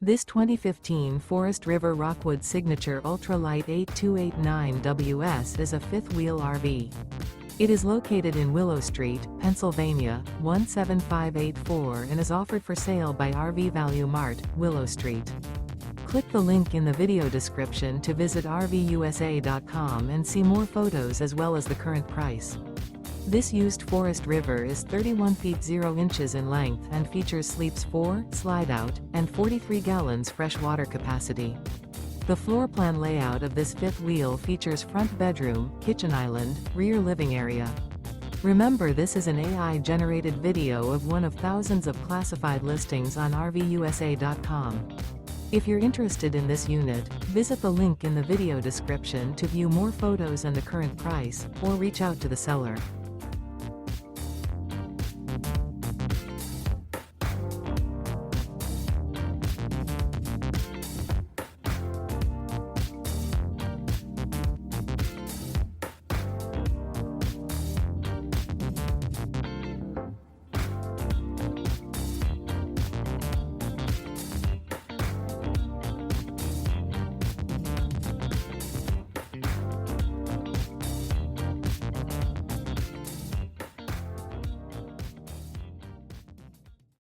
This 2015 Forest River Rockwood Signature Ultra Lite 8289WS is a fifth-wheel RV. It is located in Willow Street, Pennsylvania, 17584 and is offered for sale by RV Value Mart, Willow Street. Click the link in the video description to visit RVUSA.com and see more photos as well as the current price. This used Forest River is 31 feet 0 inches in length and features sleeps 4, Slideout, and 43 gallons fresh water capacity. The floor plan layout of this fifth wheel features front bedroom, kitchen island, rear living area. Remember, this is an AI-generated video of one of thousands of classified listings on RVUSA.com. If you're interested in this unit, visit the link in the video description to view more photos and the current price, or reach out to the seller.